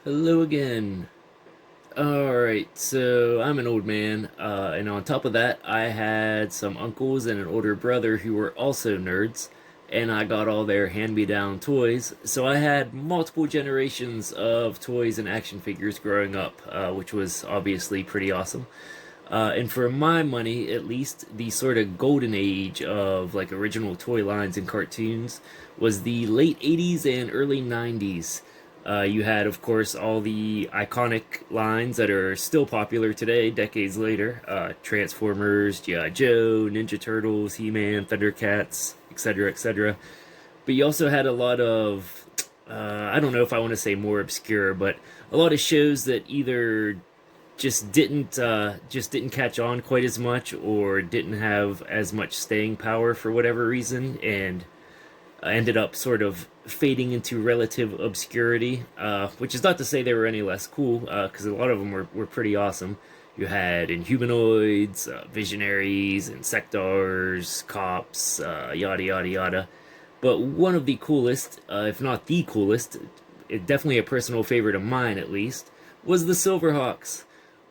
Hello again. Alright, so I'm an old man, and on top of that, I had some uncles and an older brother who were also nerds, and I got all their hand-me-down toys. So I had multiple generations of toys and action figures growing up, which was obviously pretty awesome. And for my money, at least, the sort of golden age of like original toy lines and cartoons was the late 80s and early 90s. You had, of course, all the iconic lines that are still popular today, decades later. Transformers, G.I. Joe, Ninja Turtles, He-Man, Thundercats, etc., etc. But you also had a lot of, I don't know if I want to say more obscure, but a lot of shows that either just didn't catch on quite as much or didn't have as much staying power for whatever reason, and ended up sort of fading into relative obscurity, which is not to say they were any less cool, because a lot of them were pretty awesome. You had Inhumanoids, Visionaries, Insectars, Cops, yada yada yada. But one of the coolest, if not the coolest, definitely a personal favorite of mine at least, was the Silverhawks.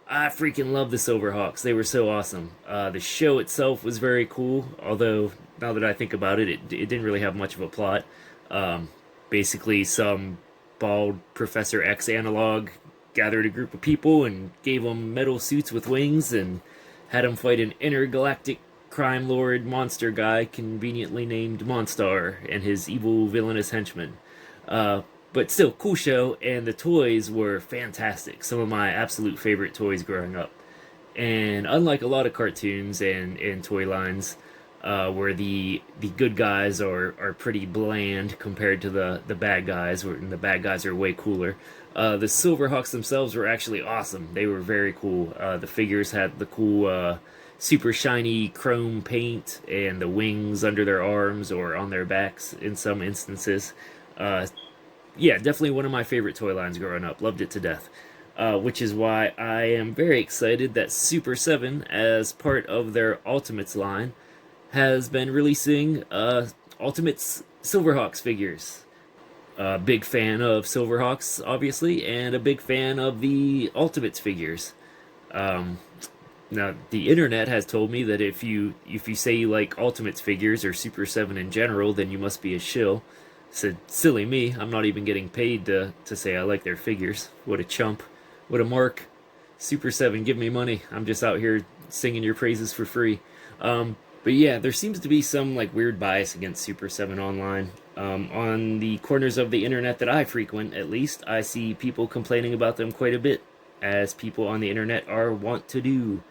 I freaking love the Silverhawks. They were so awesome. The show itself was very cool, although now that I think about it, it didn't really have much of a plot. Um, Basically, some bald Professor X analog gathered a group of people and gave them metal suits with wings and had them fight an intergalactic crime lord monster guy conveniently named Monstar and his evil villainous henchmen. Uh, but still, cool show, and the toys were fantastic. Some of my absolute favorite toys growing up. And unlike a lot of cartoons and toy lines, where the good guys are pretty bland compared to the bad guys, and the bad guys are way cooler. The Silverhawks themselves were actually awesome. They were very cool. The figures had the cool super shiny chrome paint and the wings under their arms or on their backs in some instances. Uh, yeah, definitely one of my favorite toy lines growing up. Loved it to death. Which is why I am very excited that Super7, as part of their Ultimates line, has been releasing Ultimates Silverhawks figures. Big fan of Silverhawks, obviously, and a big fan of the Ultimates figures. Um, Now, the internet has told me that if you say you like Ultimates figures or Super 7 in general, then you must be a shill. Said, silly me, I'm not even getting paid to say I like their figures. What a chump. What a mark. Super 7, give me money. I'm just out here singing your praises for free. But yeah, there seems to be some like weird bias against Super 7 online. On the corners of the internet that I frequent, at least, I see people complaining about them quite a bit, as people on the internet are wont to do,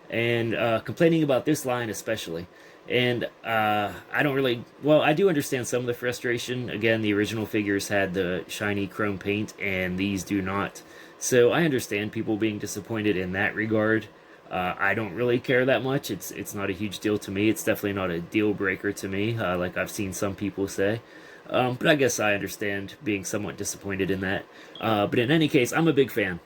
and complaining about this line especially. And I don't really, well, I do understand some of the frustration. Again, the original figures had the shiny chrome paint, and these do not. So I understand people being disappointed in that regard. I don't really care that much. It's not a huge deal to me. It's definitely not a deal breaker to me, like I've seen some people say. But I guess I understand being somewhat disappointed in that. But in any case, I'm a big fan.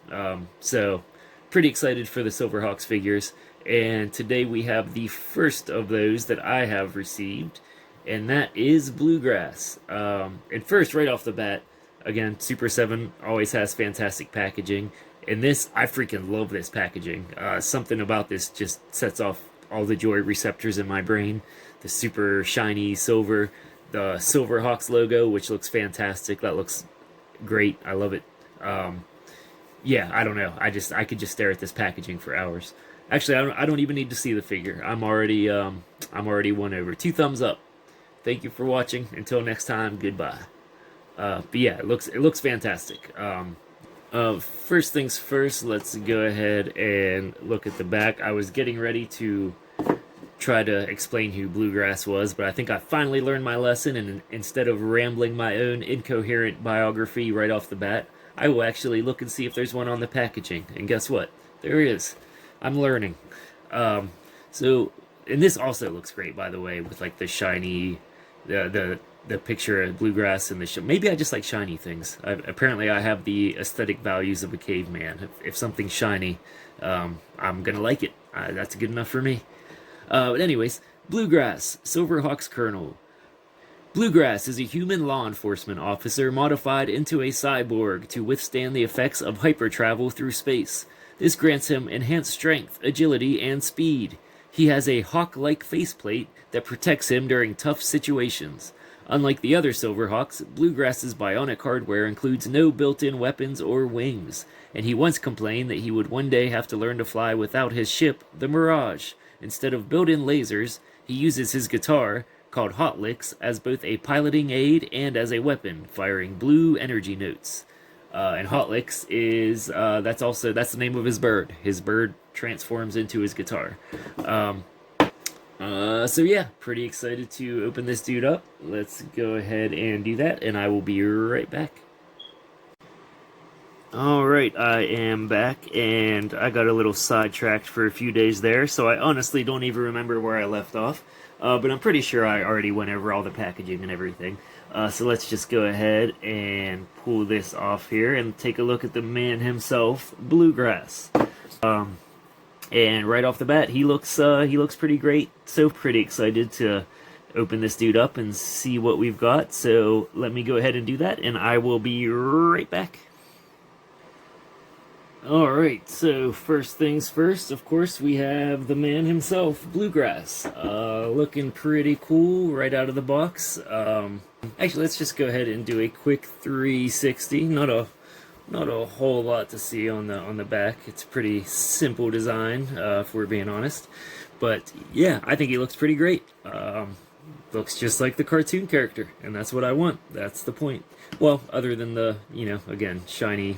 So pretty excited for the Silverhawks figures. And today we have the first of those that I have received, and that is Bluegrass. And first, right off the bat, again, Super 7 always has fantastic packaging. And this, I freaking love this packaging. Something about this just sets off all the joy receptors in my brain. The super shiny silver, the Silverhawks logo, which looks fantastic. That looks great. I love it. Yeah, I don't know. I could just stare at this packaging for hours. Actually, I don't even need to see the figure. I'm already won over. Two thumbs up. Thank you for watching. Until next time, goodbye. But yeah, it looks fantastic. First things first, let's go ahead and look at the back. I was getting ready to try to explain who Bluegrass was, but I think I finally learned my lesson, and instead of rambling my own incoherent biography right off the bat, I will actually look and see if there's one on the packaging. And guess what? There is. I'm learning. Um, so, and this also looks great, by the way, with like the shiny, the picture of Bluegrass in the show. Maybe I just like shiny things. Apparently, I have the aesthetic values of a caveman. If something's shiny, I'm gonna like it. That's good enough for me. But anyways, Bluegrass, Silverhawks Colonel. Bluegrass is a human law enforcement officer modified into a cyborg to withstand the effects of hypertravel through space. This grants him enhanced strength, agility, and speed. He has a hawk-like faceplate that protects him during tough situations. Unlike the other Silverhawks, Bluegrass's bionic hardware includes no built-in weapons or wings, and he once complained that he would one day have to learn to fly without his ship, the Mirage. Instead of built-in lasers, he uses his guitar, called Hot Licks, as both a piloting aid and as a weapon, firing blue energy notes. And Hot Licks is that's the name of his bird. His bird transforms into his guitar. So yeah, pretty excited to open this dude up. Let's go ahead and do that, and I will be right back. Alright, I am back, and I got a little sidetracked for a few days there, so I honestly don't even remember where I left off. But I'm pretty sure I already went over all the packaging and everything. So let's just go ahead and pull this off here and take a look at the man himself, Bluegrass. And right off the bat, he looks pretty great. So pretty excited to open this dude up and see what we've got. So let me go ahead and do that, and I will be right back. Alright, so first things first, of course, we have the man himself, Bluegrass. Looking pretty cool right out of the box. Actually, let's just go ahead and do a quick 360. Not a whole lot to see on the back. It's a pretty simple design, if we're being honest. But yeah, I think he looks pretty great. Looks just like the cartoon character, and that's what I want. That's the point. Well, other than the, again, shiny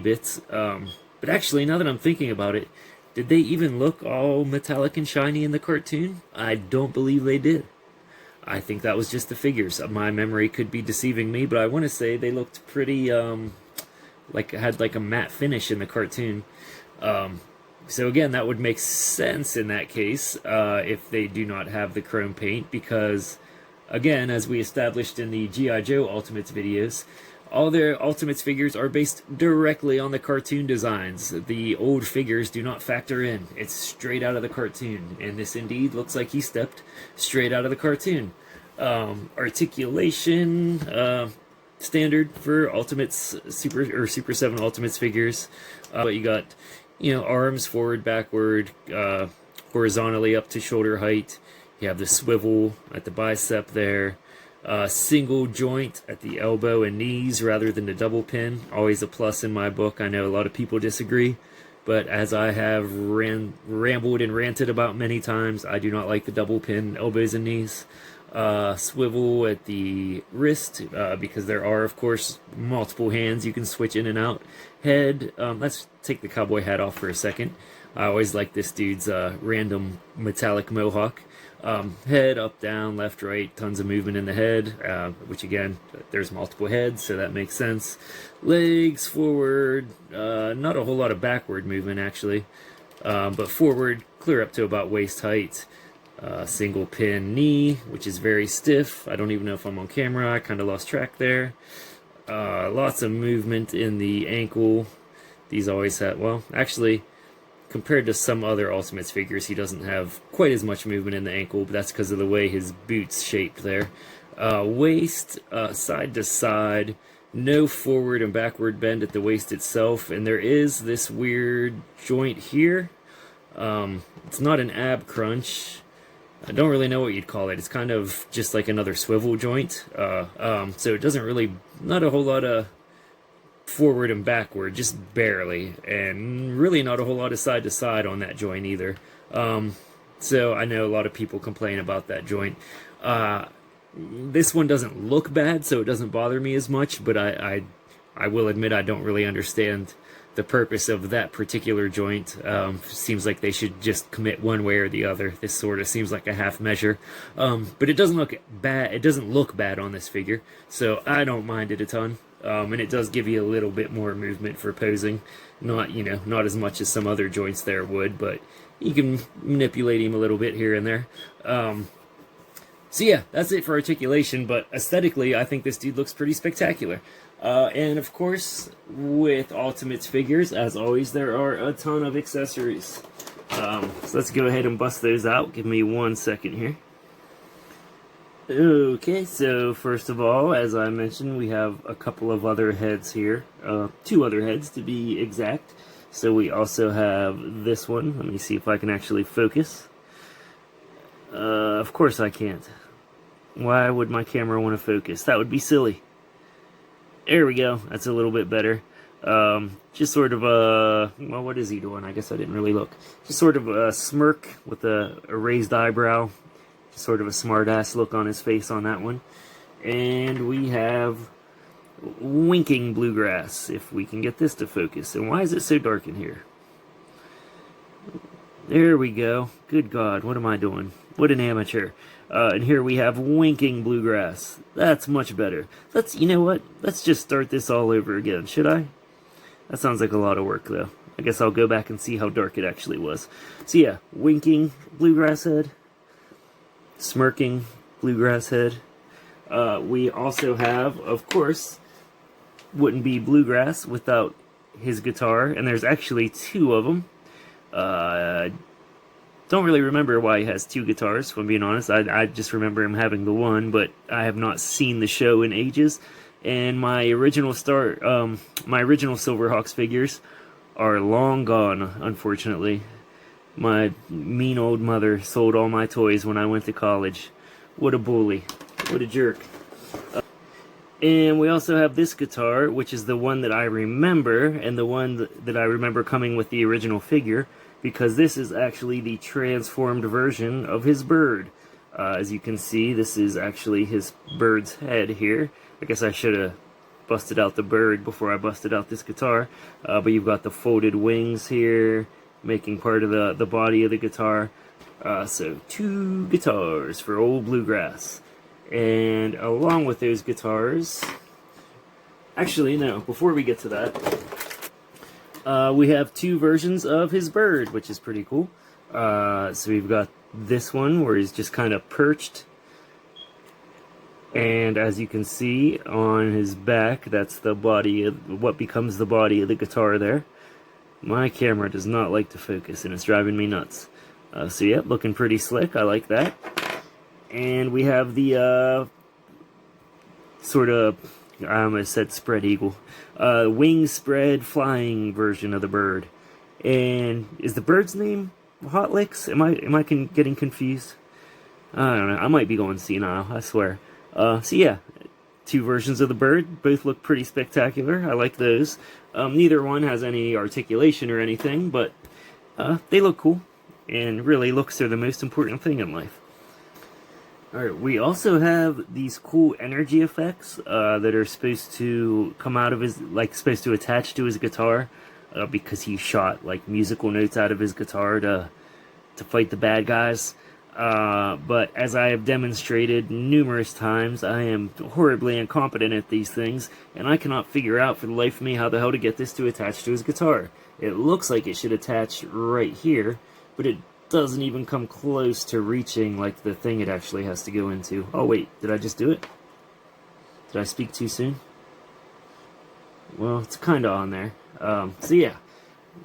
bits. But actually, now that I'm thinking about it, did they even look all metallic and shiny in the cartoon? I don't believe they did. I think that was just the figures. My memory could be deceiving me, but I want to say they looked pretty, had like a matte finish in the cartoon. So again, that would make sense in that case, if they do not have the chrome paint, because, again, as we established in the G.I. Joe Ultimates videos, all their Ultimates figures are based directly on the cartoon designs. The old figures do not factor in. It's straight out of the cartoon, and this indeed looks like he stepped straight out of the cartoon. Articulation, standard for Ultimates, Super 7 Ultimates figures. But you got, arms forward, backward, horizontally up to shoulder height. You have the swivel at the bicep there. Single joint at the elbow and knees rather than the double pin. Always a plus in my book. I know a lot of people disagree, but as I have rambled and ranted about many times, I do not like the double pin elbows and knees. Swivel at the wrist, because there are, of course, multiple hands you can switch in and out. Head, let's take the cowboy hat off for a second. I always like this dude's random metallic mohawk. Head, up, down, left, right, tons of movement in the head, which again, there's multiple heads, so that makes sense. Legs, forward, not a whole lot of backward movement actually, but forward, clear up to about waist height. Single pin knee, which is very stiff. I don't even know if I'm on camera, I kind of lost track there. Lots of movement in the ankle. These always have, well, actually, compared to some other Ultimates figures, he doesn't have quite as much movement in the ankle, but that's because of the way his boot's shaped there. Waist, side to side, no forward and backward bend at the waist itself, and there is this weird joint here. It's not an ab crunch. I don't really know what you'd call it. It's kind of just like another swivel joint. So it doesn't really, not a whole lot of forward and backward, just barely, and really not a whole lot of side to side on that joint either. So I know a lot of people complain about that joint. This one doesn't look bad, so it doesn't bother me as much, but I will admit I don't really understand the purpose of that particular joint. Seems like they should just commit one way or the other. This sort of seems like a half measure. But it doesn't look bad. It doesn't look bad on this figure, so I don't mind it a ton. And it does give you a little bit more movement for posing. Not as much as some other joints there would, but you can manipulate him a little bit here and there. So yeah, that's it for articulation, but aesthetically, I think this dude looks pretty spectacular. And of course, with Ultimates figures, as always, there are a ton of accessories. So let's go ahead and bust those out. Give me 1 second here. Okay, so first of all, as I mentioned, we have a couple of other heads here. Two other heads to be exact. So we also have this one. Let me see if I can actually focus. Of course I can't. Why would my camera want to focus? That would be silly. There we go. That's a little bit better. Just sort of a... Well, what is he doing? I guess I didn't really look. Just sort of a smirk with a raised eyebrow. Sort of a smart-ass look on his face on that one. And we have winking Bluegrass, if we can get this to focus. And why is it so dark in here? There we go. Good God, what am I doing? What an amateur. And here we have winking Bluegrass. That's much better. You know what? Let's just start this all over again, should I? That sounds like a lot of work, though. I guess I'll go back and see how dark it actually was. So yeah, winking Bluegrass head. Smirking Bluegrass head. We also have, of course, wouldn't be Bluegrass without his guitar, and there's actually two of them. Don't really remember why he has two guitars, if I'm being honest. I just remember him having the one, but I have not seen the show in ages. And my original Silverhawks figures are long gone, unfortunately. My mean old mother sold all my toys when I went to college. What a bully. What a jerk. And we also have this guitar, which is the one that I remember, and the one that I remember coming with the original figure, because this is actually the transformed version of his bird. As you can see, this is actually his bird's head here. I guess I should have busted out the bird before I busted out this guitar. But you've got the folded wings here, making part of the body of the guitar. So two guitars for old Bluegrass. And along with those guitars... Actually, no, before we get to that, we have two versions of his bird, which is pretty cool. So we've got this one where he's just kind of perched. And as you can see on his back, that's the body of what becomes the body of the guitar there. My camera does not like to focus, and it's driving me nuts. So yeah, looking pretty slick. I like that. And we have the sort of, I almost said spread eagle, wing spread flying version of the bird. And is the bird's name Hot Licks? Am I getting confused? I don't know. I might be going senile, I swear. So yeah, two versions of the bird. Both look pretty spectacular. I like those. Neither one has any articulation or anything, but they look cool. And really, looks are the most important thing in life. Alright, we also have these cool energy effects that are supposed to come out of his, supposed to attach to his guitar, because he shot, musical notes out of his guitar to fight the bad guys. But as I have demonstrated numerous times, I am horribly incompetent at these things, and I cannot figure out for the life of me how the hell to get this to attach to his guitar. It looks like it should attach right here, but it doesn't even come close to reaching the thing it actually has to go into. Oh wait, did I just do it? Did I speak too soon? Well, it's kinda on there. So yeah,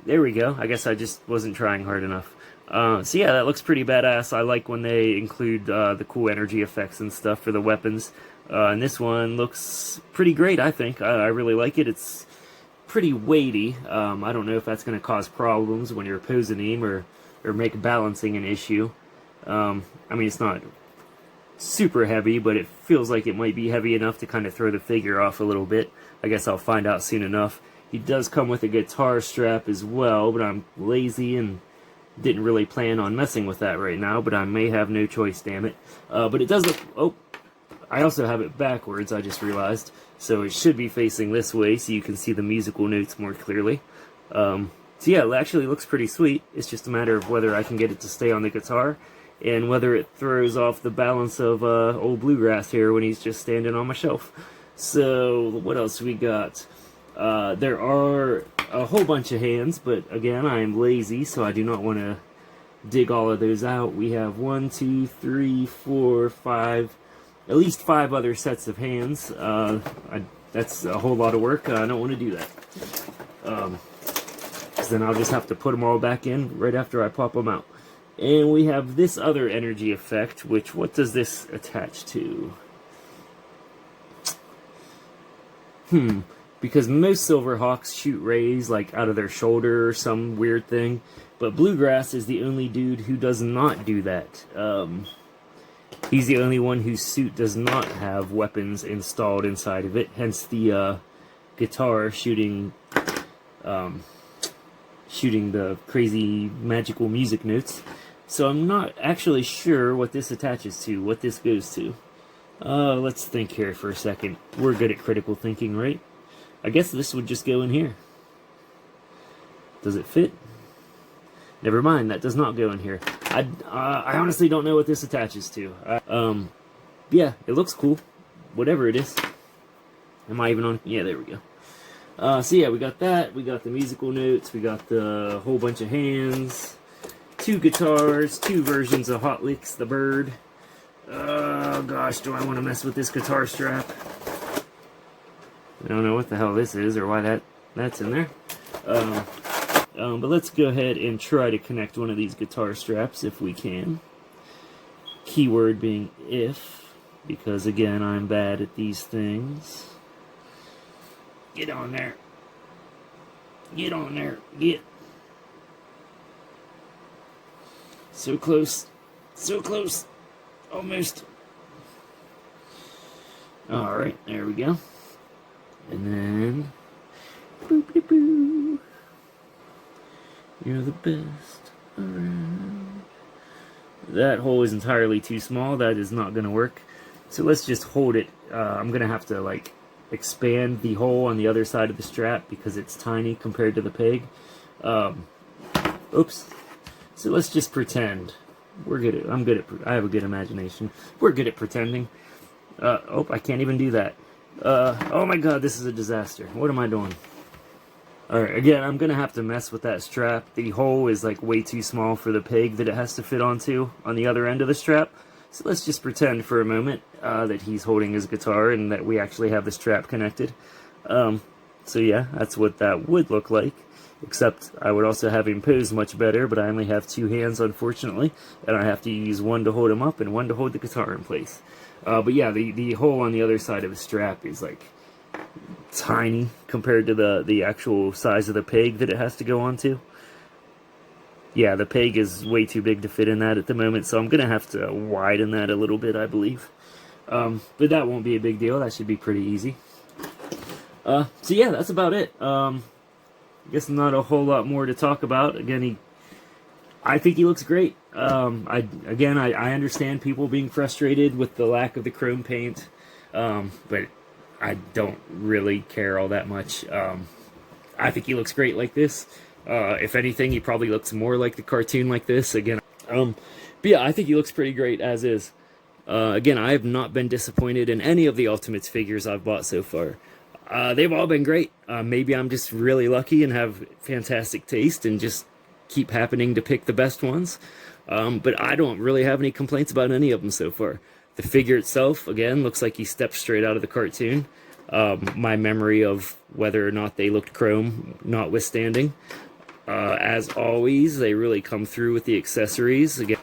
there we go. I guess I just wasn't trying hard enough. So yeah, that looks pretty badass. I like when they include the cool energy effects and stuff for the weapons. And this one looks pretty great, I think. I really like it. It's pretty weighty. I don't know if that's going to cause problems when you're opposing him or make balancing an issue. I mean, it's not super heavy, but it feels like it might be heavy enough to kind of throw the figure off a little bit. I guess I'll find out soon enough. He does come with a guitar strap as well, but I'm lazy and didn't really plan on messing with that right now, but I may have no choice, damn it. But it does look... Oh, I also have it backwards, I just realized. So it should be facing this way so you can see the musical notes more clearly. So yeah, it actually looks pretty sweet. It's just a matter of whether I can get it to stay on the guitar and whether it throws off the balance of old Bluegrass here when he's just standing on my shelf. So what else we got? There are a whole bunch of hands, but again, I am lazy, so I do not want to dig all of those out. We have 1, 2, 3, 4, 5, at least 5 other sets of hands. That's a whole lot of work. I don't want to do that. Then I'll just have to put them all back in right after I pop them out. And we have this other energy effect, which, what does this attach to? Because most Silverhawks shoot rays like out of their shoulder or some weird thing, but Bluegrass is the only dude who does not do that. He's the only one whose suit does not have weapons installed inside of it, hence the guitar shooting the crazy magical music notes. So I'm not actually sure what this attaches to, what this goes to. Let's think here for a second. We're good at critical thinking, right? I guess this would just go in here. Does it fit? Never mind, that does not go in here. I honestly don't know what this attaches to. Yeah, it looks cool. Whatever it is. Am I even on? Yeah, there we go. So yeah, we got that. We got the musical notes. We got the whole bunch of hands. 2 guitars. 2 versions of Hot Licks the Bird. Oh gosh, do I want to mess with this guitar strap? I don't know what the hell this is or why that's in there. But let's go ahead and try to connect one of these guitar straps if we can. Keyword being if, because again, I'm bad at these things. Get on there. Get on there. Get. So close. So close. Almost. Alright, there we go. And then, boop-de-boo. You're the best around. That hole is entirely too small. That is not going to work. So let's just hold it. I'm going to have to, like, expand the hole on the other side of the strap because it's tiny compared to the peg. Oops. So let's just pretend. We're good at, I have a good imagination. We're good at pretending. Oh, I can't even do that. Oh my god, this is a disaster. What am I doing? Alright, again, I'm gonna have to mess with that strap. The hole is like way too small for the peg that it has to fit onto on the other end of the strap. So let's just pretend for a moment that he's holding his guitar and that we actually have the strap connected. So yeah, that's what that would look like. Except I would also have him pose much better, but I only have 2 hands, unfortunately. And I have to use one to hold him up and one to hold the guitar in place. But yeah, the hole on the other side of the strap is like tiny compared to the actual size of the peg that it has to go onto. Yeah, the peg is way too big to fit in that at the moment, so I'm going to have to widen that a little bit, I believe. But that won't be a big deal. That should be pretty easy. So yeah, that's about it. I guess not a whole lot more to talk about. Again, I think he looks great. I understand people being frustrated with the lack of the chrome paint, but I don't really care all that much. I think he looks great like this. If anything, he probably looks more like the cartoon like this. Again, but yeah, I think he looks pretty great as is. Again, I have not been disappointed in any of the Ultimates figures I've bought so far. They've all been great. Maybe I'm just really lucky and have fantastic taste and just keep happening to pick the best ones. But I don't really have any complaints about any of them so far. The figure itself, again, looks like he stepped straight out of the cartoon. My memory of whether or not they looked chrome notwithstanding. As always, they really come through with the accessories. Again,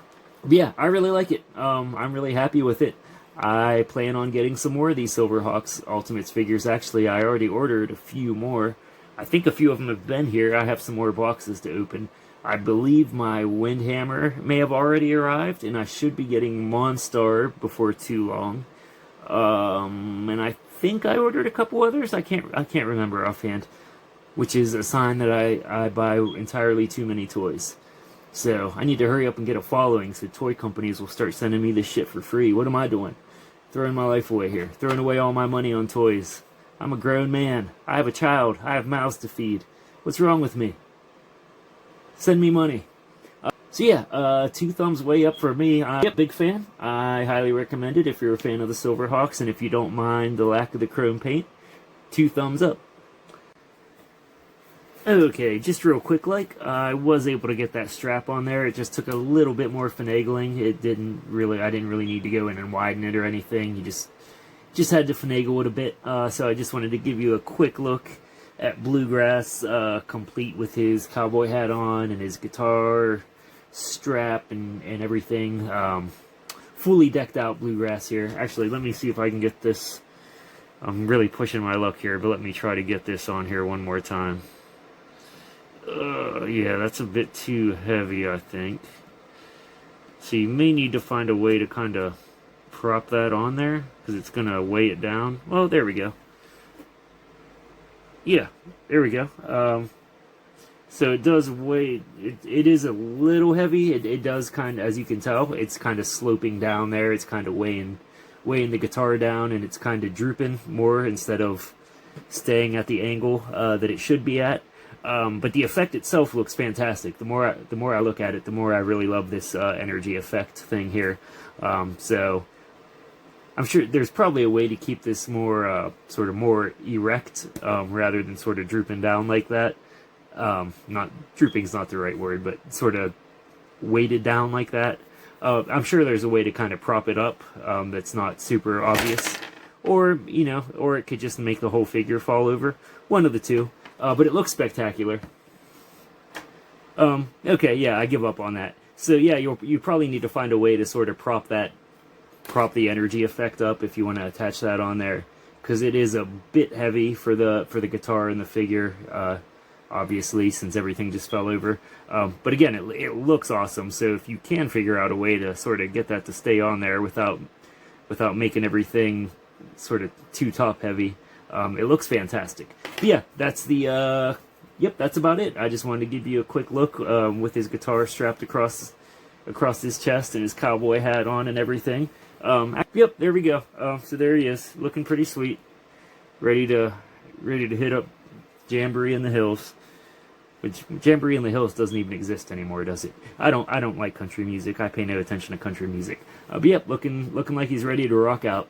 yeah, I really like it. I'm really happy with it. I plan on getting some more of these Silverhawks Ultimates figures. Actually, I already ordered a few more. I think a few of them have been here. I have some more boxes to open. I believe my Windhammer may have already arrived, and I should be getting Monstar before too long. And I think I ordered a couple others. I can't remember offhand, which is a sign that I buy entirely too many toys. So I need to hurry up and get a following so toy companies will start sending me this shit for free. What am I doing? Throwing my life away here. Throwing away all my money on toys. I'm a grown man. I have a child. I have mouths to feed. What's wrong with me? Send me money. So yeah, 2 thumbs way up for me. I'm a big fan. I highly recommend it if you're a fan of the Silverhawks, and if you don't mind the lack of the chrome paint, 2 thumbs up. Okay, just real quick, I was able to get that strap on there. It just took a little bit more finagling. I didn't really need to go in and widen it or anything. You just had to finagle it a bit. So I just wanted to give you a quick look at Bluegrass, complete with his cowboy hat on and his guitar strap and everything. Fully decked out Bluegrass here. Actually, let me see if I can get this. I'm really pushing my luck here, but let me try to get this on here one more time. Yeah, that's a bit too heavy, I think. So you may need to find a way to kind of prop that on there, because it's going to weigh it down. Well, there we go. Yeah, there we go. So it does weigh, it is a little heavy. It does kind of, as you can tell, it's kind of sloping down there. It's kind of weighing the guitar down, and it's kind of drooping more instead of staying at the angle that it should be at. But the effect itself looks fantastic. The more I look at it, the more I really love this energy effect thing here. So I'm sure there's probably a way to keep this more sort of more erect rather than sort of drooping down like that. Not drooping is not the right word, but sort of weighted down like that. I'm sure there's a way to kind of prop it up that's not super obvious, or or it could just make the whole figure fall over. One of the two. But it looks spectacular. Okay, yeah, I give up on that. So yeah, you probably need to find a way to sort of prop the energy effect up if you want to attach that on there, because it is a bit heavy for the guitar and the figure. Obviously, since everything just fell over. But again, it looks awesome. So if you can figure out a way to sort of get that to stay on there without making everything sort of too top heavy, it looks fantastic. But yeah, that's the that's about it. I just wanted to give you a quick look with his guitar strapped across his chest and his cowboy hat on and everything. Yep, there we go. So there he is, looking pretty sweet, ready to hit up Jamboree in the Hills. Which Jamboree in the Hills doesn't even exist anymore, does it? I don't like country music. I pay no attention to country music. But yep, looking like he's ready to rock out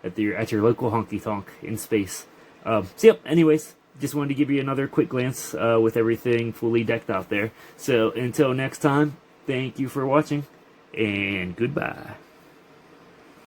at your local honky tonk in space. So yep. Anyways, just wanted to give you another quick glance with everything fully decked out there. So until next time, thank you for watching, and goodbye.